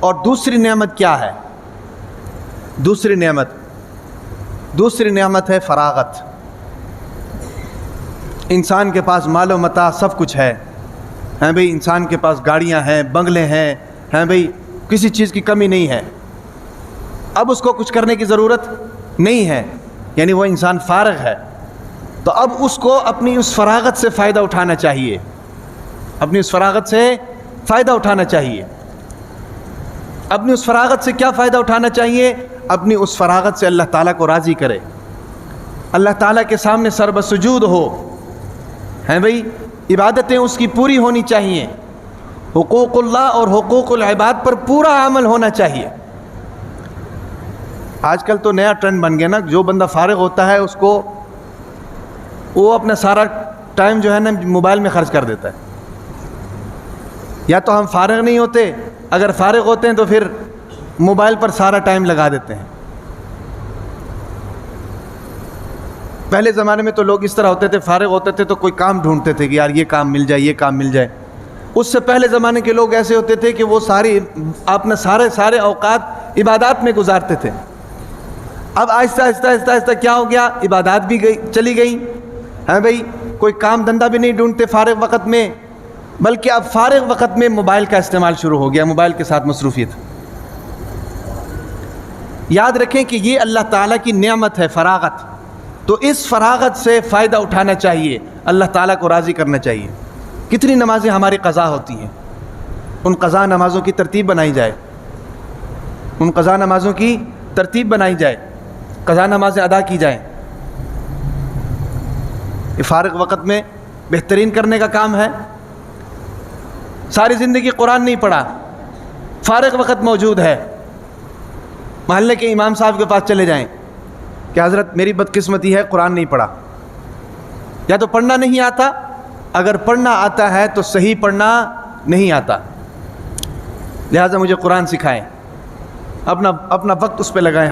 اور دوسری نعمت کیا ہے؟ دوسری نعمت ہے فراغت۔ انسان کے پاس مال و متاع سب کچھ ہے بھئی، انسان کے پاس گاڑیاں ہیں، بنگلے ہیں بھئی، کسی چیز کی کمی نہیں ہے۔ اب اس کو کچھ کرنے کی ضرورت نہیں ہے، یعنی وہ انسان فارغ ہے، تو اب اس کو اپنی اس فراغت سے فائدہ اٹھانا چاہیے، اپنی اس فراغت سے فائدہ اٹھانا چاہیے۔ اپنی اس فراغت سے کیا فائدہ اٹھانا چاہیے؟ اپنی اس فراغت سے اللہ تعالیٰ کو راضی کرے، اللہ تعالیٰ کے سامنے سر بسجود ہو بھئی، عبادتیں اس کی پوری ہونی چاہیے، حقوق اللہ اور حقوق العباد پر پورا عمل ہونا چاہیے۔ آج کل تو نیا ٹرینڈ بن گیا نا، جو بندہ فارغ ہوتا ہے اس کو وہ اپنا سارا ٹائم جو ہے نا موبائل میں خرچ کر دیتا ہے۔ یا تو ہم فارغ نہیں ہوتے، اگر فارغ ہوتے ہیں تو پھر موبائل پر سارا ٹائم لگا دیتے ہیں۔ پہلے زمانے میں تو لوگ اس طرح ہوتے تھے، فارغ ہوتے تھے تو کوئی کام ڈھونڈتے تھے کہ یار یہ کام مل جائے، یہ کام مل جائے۔ اس سے پہلے زمانے کے لوگ ایسے ہوتے تھے کہ وہ اپنے سارے اوقات عبادات میں گزارتے تھے۔ اب آہستہ آہستہ کیا ہو گیا؟ عبادات بھی چلی گئی بھئی، کوئی کام دھندہ بھی نہیں ڈھونڈتے فارغ وقت میں، بلکہ اب فارغ وقت میں موبائل کا استعمال شروع ہو گیا، موبائل کے ساتھ مصروفیت۔ یاد رکھیں کہ یہ اللہ تعالیٰ کی نعمت ہے فراغت، تو اس فراغت سے فائدہ اٹھانا چاہیے، اللہ تعالیٰ کو راضی کرنا چاہیے۔ کتنی نمازیں ہماری قضا ہوتی ہیں، ان قضا نمازوں کی ترتیب بنائی جائے، ان قضا نمازوں کی ترتیب بنائی جائے، قضا نمازیں ادا کی جائیں۔ یہ فارغ وقت میں بہترین کرنے کا کام ہے۔ ساری زندگی قرآن نہیں پڑھا، فارغ وقت موجود ہے، محلے کے امام صاحب کے پاس چلے جائیں کہ حضرت میری بدقسمتی ہے، قرآن نہیں پڑھا، یا تو پڑھنا نہیں آتا، اگر پڑھنا آتا ہے تو صحیح پڑھنا نہیں آتا، لہٰذا مجھے قرآن سکھائیں، اپنا وقت اس پہ لگائیں۔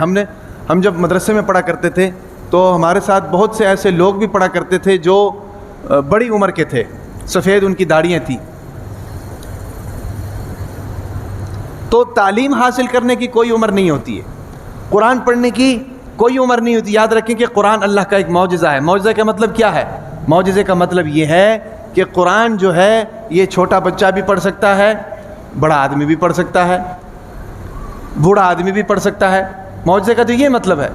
ہم جب مدرسے میں پڑھا کرتے تھے تو ہمارے ساتھ بہت سے ایسے لوگ بھی پڑھا کرتے تھے جو بڑی عمر کے تھے، سفید ان کی داڑھیاں تھیں۔ تو تعلیم حاصل کرنے کی کوئی عمر نہیں ہوتی ہے، قرآن پڑھنے کی کوئی عمر نہیں ہوتی۔ یاد رکھیں کہ قرآن اللہ کا ایک معجزہ ہے۔ معجزہ کا مطلب کیا ہے؟ معجزے کا مطلب یہ ہے کہ قرآن جو ہے یہ چھوٹا بچہ بھی پڑھ سکتا ہے، بڑا آدمی بھی پڑھ سکتا ہے، بوڑھا آدمی بھی پڑھ سکتا ہے۔ معجزے کا تو یہ مطلب ہے۔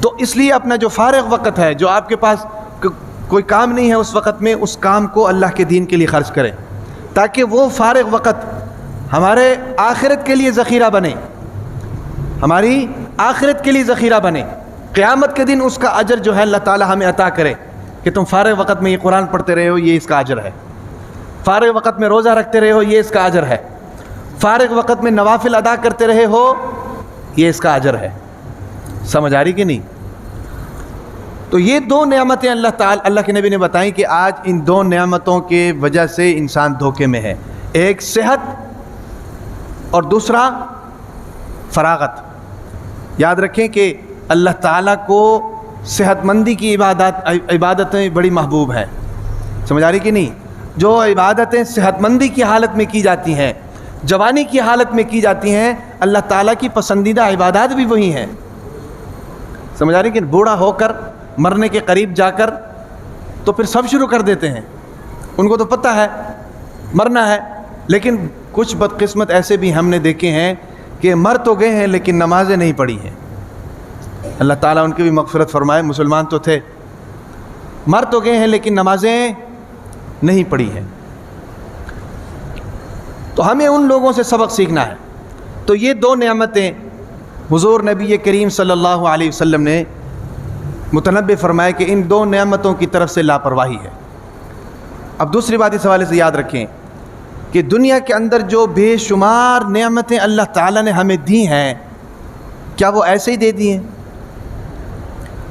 تو اس لیے اپنا جو فارغ وقت ہے، جو آپ کے پاس کوئی کام نہیں ہے اس وقت میں، اس کام کو اللہ کے دین کے لیے خرچ کریں، تاکہ وہ فارغ وقت ہمارے آخرت کے لیے ذخیرہ بنے، ہماری آخرت کے لیے ذخیرہ بنے۔ قیامت کے دن اس کا اجر جو ہے اللہ تعالیٰ ہمیں عطا کرے کہ تم فارغ وقت میں یہ قرآن پڑھتے رہے ہو، یہ اس کا اجر ہے، فارغ وقت میں روزہ رکھتے رہے ہو، یہ اس کا اجر ہے، فارغ وقت میں نوافل ادا کرتے رہے ہو، یہ اس کا اجر ہے۔ سمجھ آ رہی کہ نہیں؟ تو یہ دو نعمتیں اللہ کے نبی نے بتائیں کہ آج ان دو نعمتوں کے وجہ سے انسان دھوکے میں ہے، ایک صحت اور دوسرا فراغت۔ یاد رکھیں کہ اللہ تعالیٰ کو صحت مندی کی عبادتیں بڑی محبوب ہیں۔ سمجھ آ رہی کہ نہیں؟ جو عبادتیں صحت مندی کی حالت میں کی جاتی ہیں، جوانی کی حالت میں کی جاتی ہیں، اللہ تعالیٰ کی پسندیدہ عبادات بھی وہی ہیں۔ سمجھ آ رہی کہ بوڑھا ہو کر مرنے کے قریب جا کر تو پھر سب شروع کر دیتے ہیں، ان کو تو پتہ ہے مرنا ہے، لیکن کچھ بدقسمت ایسے بھی ہم نے دیکھے ہیں کہ مر تو گئے ہیں لیکن نمازیں نہیں پڑھی ہیں۔ اللہ تعالیٰ ان کی بھی مغفرت فرمائے، مسلمان تو تھے، مر تو گئے ہیں لیکن نمازیں نہیں پڑھی ہیں۔ تو ہمیں ان لوگوں سے سبق سیکھنا ہے۔ تو یہ دو نعمتیں حضور نبی کریم صلی اللہ علیہ وسلم نے متنبہ فرمائے کہ ان دو نعمتوں کی طرف سے لاپرواہی ہے۔ اب دوسری بات اس حوالے سے یاد رکھیں کہ دنیا کے اندر جو بے شمار نعمتیں اللہ تعالیٰ نے ہمیں دی ہیں، کیا وہ ایسے ہی دے دی ہیں؟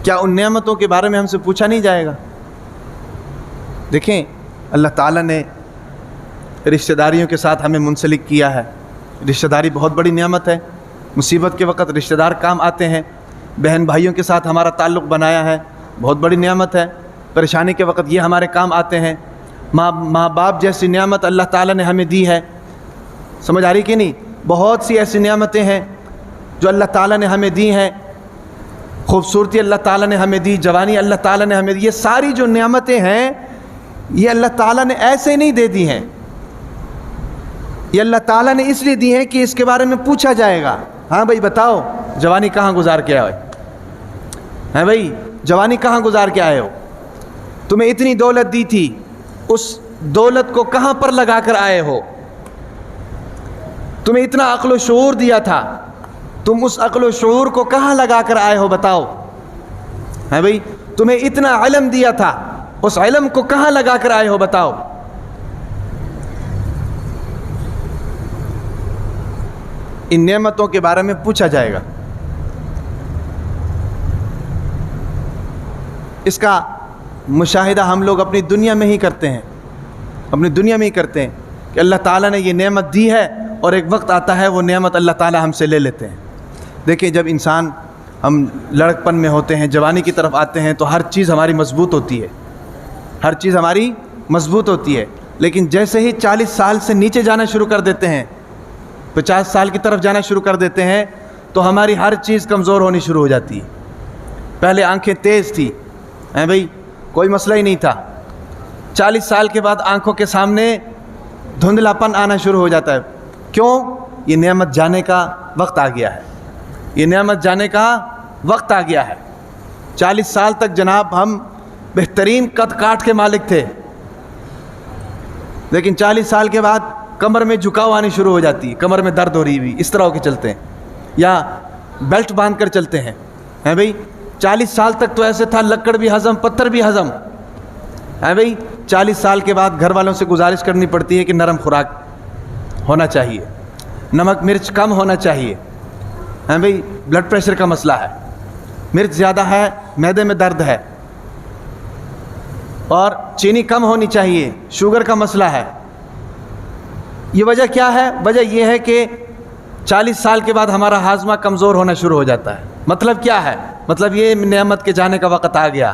کیا ان نعمتوں کے بارے میں ہم سے پوچھا نہیں جائے گا؟ دیکھیں، اللہ تعالیٰ نے رشتہ داریوں کے ساتھ ہمیں منسلک کیا ہے۔ رشتہ داری بہت بڑی نعمت ہے، مصیبت کے وقت رشتہ دار کام آتے ہیں۔ بہن بھائیوں کے ساتھ ہمارا تعلق بنایا ہے، بہت بڑی نعمت ہے، پریشانی کے وقت یہ ہمارے کام آتے ہیں۔ ماں باپ جیسی نعمت اللہ تعالیٰ نے ہمیں دی ہے، سمجھ آ رہی کہ نہیں؟ بہت سی ایسی نعمتیں ہیں جو اللہ تعالیٰ نے ہمیں دی ہیں. خوبصورتی اللہ تعالیٰ نے ہمیں دی، جوانی اللہ تعالیٰ نے ہمیں دی. یہ ساری جو نعمتیں ہیں یہ اللہ تعالیٰ نے ایسے نہیں دے دی ہیں. یہ اللہ تعالیٰ نے اس لیے دی ہیں کہ اس کے بارے میں پوچھا جائے گا. ہاں بھائی بتاؤ جوانی کہاں گزار کے آئے؟ ہاں بھائی جوانی کہاں گزار کے آئے ہو؟ تمہیں اتنی دولت دی تھی، اس دولت کو کہاں پر لگا کر آئے ہو؟ تمہیں اتنا عقل و شعور دیا تھا، تم اس عقل و شعور کو کہاں لگا کر آئے ہو بتاؤ؟ ہاں بھئی تمہیں اتنا علم دیا تھا، اس علم کو کہاں لگا کر آئے ہو بتاؤ؟ ان نعمتوں کے بارے میں پوچھا جائے گا. اس کا مشاہدہ ہم لوگ اپنی دنیا میں ہی کرتے ہیں، اپنی دنیا میں ہی کرتے ہیں کہ اللہ تعالیٰ نے یہ نعمت دی ہے اور ایک وقت آتا ہے وہ نعمت اللہ تعالیٰ ہم سے لے لیتے ہیں. دیکھیں جب انسان ہم لڑکپن میں ہوتے ہیں، جوانی کی طرف آتے ہیں تو ہر چیز ہماری مضبوط ہوتی ہے، ہر چیز ہماری مضبوط ہوتی ہے. لیکن جیسے ہی 40 سال سے نیچے جانا شروع کر دیتے ہیں، 50 سال کی طرف جانا شروع کر دیتے ہیں تو ہماری ہر چیز کمزور ہونی شروع ہو جاتی ہے. پہلے آنکھیں تیز تھی، ہیں بھئی کوئی مسئلہ ہی نہیں تھا. 40 سال کے بعد آنکھوں کے سامنے دھندلاپن آنا شروع ہو جاتا ہے. کیوں؟ یہ نعمت جانے کا وقت آ گیا ہے، یہ نعمت جانے کا وقت آ گیا ہے. 40 سال تک جناب ہم بہترین قد کاٹ کے مالک تھے، لیکن 40 سال کے بعد کمر میں جھکاؤ آنی شروع ہو جاتی ہے، کمر میں درد ہو رہی ہوئی اس طرح ہو کے چلتے ہیں یا بیلٹ باندھ کر چلتے ہیں. ہیں بھئی 40 سال تک تو ایسے تھا لکڑ بھی ہضم پتھر بھی ہضم. ہیں بھئی 40 سال کے بعد گھر والوں سے گزارش کرنی پڑتی ہے کہ نرم خوراک ہونا چاہیے، نمک مرچ کم ہونا چاہیے. ہیں بھئی بلڈ پریشر کا مسئلہ ہے، مرچ زیادہ ہے، معدے میں درد ہے، اور چینی کم ہونی چاہیے، شوگر کا مسئلہ ہے. یہ وجہ کیا ہے؟ وجہ یہ ہے کہ 40 سال کے بعد ہمارا ہاضمہ کمزور ہونا شروع ہو جاتا ہے. مطلب کیا ہے؟ مطلب یہ نعمت کے جانے کا وقت آ گیا.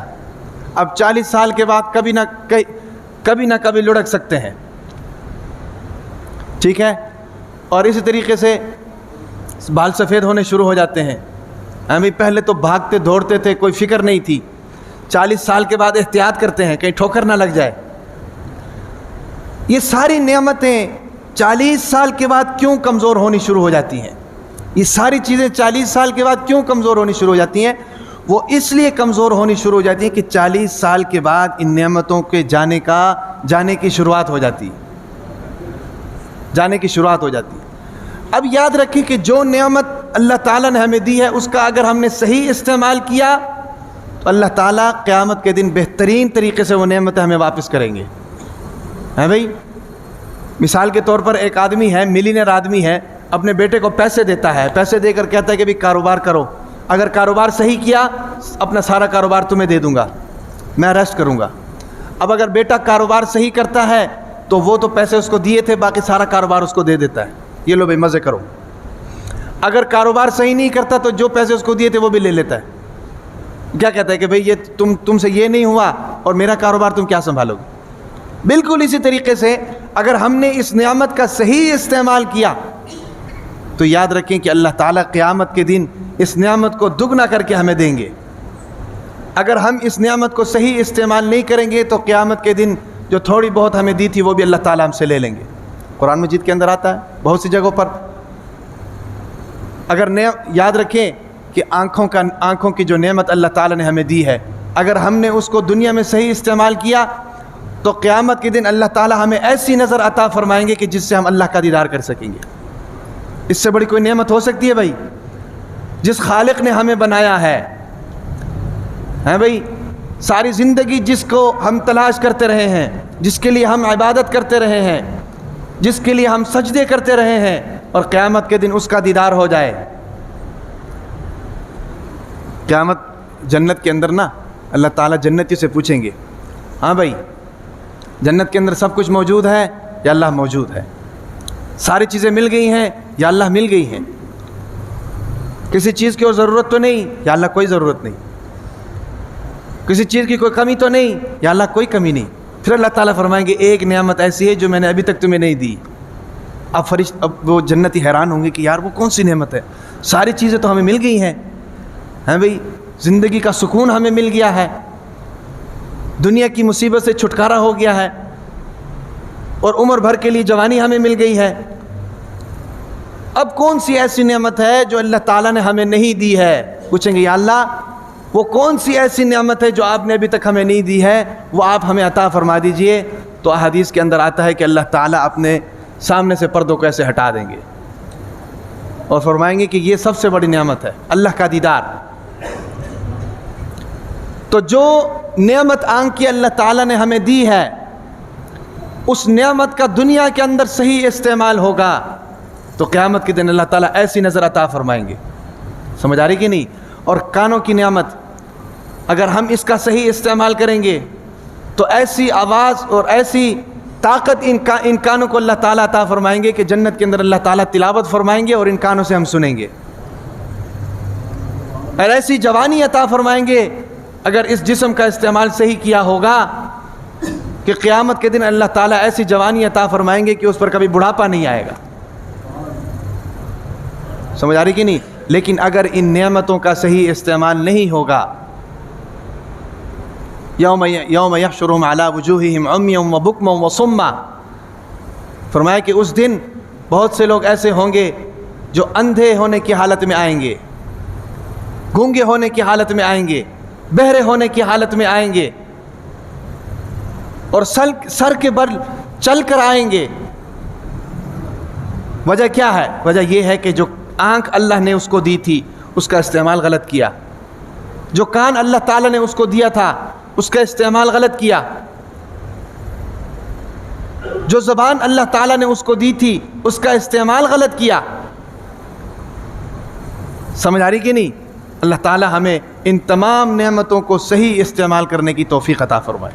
اب 40 سال کے بعد کبھی نہ کبھی لڑک سکتے ہیں، ٹھیک ہے؟ اور اسی طریقے سے بال سفید ہونے شروع ہو جاتے ہیں. ہمیں پہلے تو بھاگتے دوڑتے تھے، کوئی فکر نہیں تھی. 40 سال کے بعد احتیاط کرتے ہیں کہیں ٹھوکر نہ لگ جائے. یہ ساری نعمتیں 40 سال کے بعد کیوں کمزور ہونی شروع ہو جاتی ہیں؟ یہ ساری چیزیں 40 سال کے بعد کیوں کمزور ہونی شروع ہو جاتی ہیں؟ وہ اس لیے کمزور ہونی شروع ہو جاتی ہیں کہ 40 سال کے بعد ان نعمتوں کے جانے کی شروعات ہو جاتی ہے، جانے کی شروعات ہو جاتی ہے. اب یاد رکھیں کہ جو نعمت اللہ تعالیٰ نے ہمیں دی ہے اس کا اگر ہم نے صحیح استعمال کیا تو اللہ تعالیٰ قیامت کے دن بہترین طریقے سے وہ نعمتیں ہمیں واپس کریں گے. ہیں بھئی مثال کے طور پر ایک آدمی ہے، ملینئر آدمی ہے، اپنے بیٹے کو پیسے دیتا ہے، پیسے دے کر کہتا ہے کہ بھی کاروبار کرو، اگر کاروبار صحیح کیا اپنا سارا کاروبار تمہیں دے دوں گا، میں ریسٹ کروں گا. اب اگر بیٹا کاروبار صحیح کرتا ہے تو وہ تو پیسے اس کو دیے تھے، باقی سارا کاروبار اس کو دے دیتا ہے، یہ لو بھائی مزے کرو. اگر کاروبار صحیح نہیں کرتا تو جو پیسے اس کو دیے تھے وہ بھی لے لیتا ہے. کیا کہتا ہے کہ بھئی یہ تم سے یہ نہیں ہوا اور میرا کاروبار تم کیا سنبھالو گے؟ بالکل اسی طریقے سے اگر ہم نے اس نعمت کا صحیح استعمال کیا تو یاد رکھیں کہ اللہ تعالیٰ قیامت کے دن اس نعمت کو دگنا کر کے ہمیں دیں گے. اگر ہم اس نعمت کو صحیح استعمال نہیں کریں گے تو قیامت کے دن جو تھوڑی بہت ہمیں دی تھی وہ بھی اللہ تعالیٰ ہم سے لے لیں گے. قرآن مجید کے اندر آتا ہے بہت سی جگہوں پر. اگر یاد رکھیں کہ آنکھوں کی جو نعمت اللہ تعالیٰ نے ہمیں دی ہے، اگر ہم نے اس کو دنیا میں صحیح استعمال کیا تو قیامت کے دن اللہ تعالیٰ ہمیں ایسی نظر عطا فرمائیں گے کہ جس سے ہم اللہ کا دیدار کر سکیں گے. اس سے بڑی کوئی نعمت ہو سکتی ہے بھائی؟ جس خالق نے ہمیں بنایا ہے، ہیں بھائی ساری زندگی جس کو ہم تلاش کرتے رہے ہیں، جس کے لیے ہم عبادت کرتے رہے ہیں، جس کے لیے ہم سجدے کرتے رہے ہیں، اور قیامت کے دن اس کا دیدار ہو جائے. قیامت جنت کے اندر نا اللہ تعالیٰ جنتی سے پوچھیں گے، ہاں بھائی جنت کے اندر سب کچھ موجود ہے یا اللہ موجود ہے؟ ساری چیزیں مل گئی ہیں یا اللہ مل گئی ہیں؟ کسی چیز کی اور ضرورت تو نہیں یا اللہ کوئی ضرورت نہیں؟ کسی چیز کی کوئی کمی تو نہیں یا اللہ کوئی کمی نہیں؟ پھر اللہ تعالیٰ فرمائیں گے ایک نعمت ایسی ہے جو میں نے ابھی تک تمہیں نہیں دی. اب وہ جنتی حیران ہوں گے کہ یار وہ کون سی نعمت ہے، ساری چیزیں تو ہمیں مل گئی ہیں، بھئی زندگی کا سکون ہمیں مل گیا ہے، دنیا کی مصیبت سے چھٹکارا ہو گیا ہے، اور عمر بھر کے لیے جوانی ہمیں مل گئی ہے۔ اب کون سی ایسی نعمت ہے جو اللہ تعالیٰ نے ہمیں نہیں دی ہے؟ پوچھیں گے یا اللہ وہ کون سی ایسی نعمت ہے جو آپ نے ابھی تک ہمیں نہیں دی ہے، وہ آپ ہمیں عطا فرما دیجئے۔ تو احادیث کے اندر آتا ہے کہ اللہ تعالیٰ اپنے سامنے سے پردوں کو ایسے ہٹا دیں گے اور فرمائیں گے کہ یہ سب سے بڑی نعمت ہے اللہ کا دیدار۔ تو جو نعمت آنکھ کی اللہ تعالیٰ نے ہمیں دی ہے، اس نعمت کا دنیا کے اندر صحیح استعمال ہوگا تو قیامت کے دن اللہ تعالیٰ ایسی نظر عطا فرمائیں گے۔ سمجھ آ رہی کہ نہیں؟ اور کانوں کی نعمت، اگر ہم اس کا صحیح استعمال کریں گے تو ایسی آواز اور ایسی طاقت ان کانوں کو اللہ تعالیٰ عطا فرمائیں گے کہ جنت کے اندر اللہ تعالیٰ تلاوت فرمائیں گے اور ان کانوں سے ہم سنیں گے، اور ایسی جوانی عطا فرمائیں گے اگر اس جسم کا استعمال صحیح کیا ہوگا کہ قیامت کے دن اللہ تعالیٰ ایسی جوانی عطا فرمائیں گے کہ اس پر کبھی بڑھاپا نہیں آئے گا۔ سمجھ آ رہی کہ نہیں؟ لیکن اگر ان نعمتوں کا صحیح استعمال نہیں ہوگا، یوم یحشرہم علی وجوہہم عمیا وبکما وصما، فرمایا کہ اس دن بہت سے لوگ ایسے ہوں گے جو اندھے ہونے کی حالت میں آئیں گے، گونگے ہونے کی حالت میں آئیں گے، بہرے ہونے کی حالت میں آئیں گے، اور سر کے بل چل کر آئیں گے۔ وجہ کیا ہے؟ وجہ یہ ہے کہ جو آنکھ اللہ نے اس کو دی تھی اس کا استعمال غلط کیا، جو کان اللہ تعالیٰ نے اس کو دیا تھا اس کا استعمال غلط کیا، جو زبان اللہ تعالیٰ نے اس کو دی تھی اس کا استعمال غلط کیا۔ سمجھ آ رہی کہ نہیں؟ اللہ تعالیٰ ہمیں ان تمام نعمتوں کو صحیح استعمال کرنے کی توفیق عطا فرمائے۔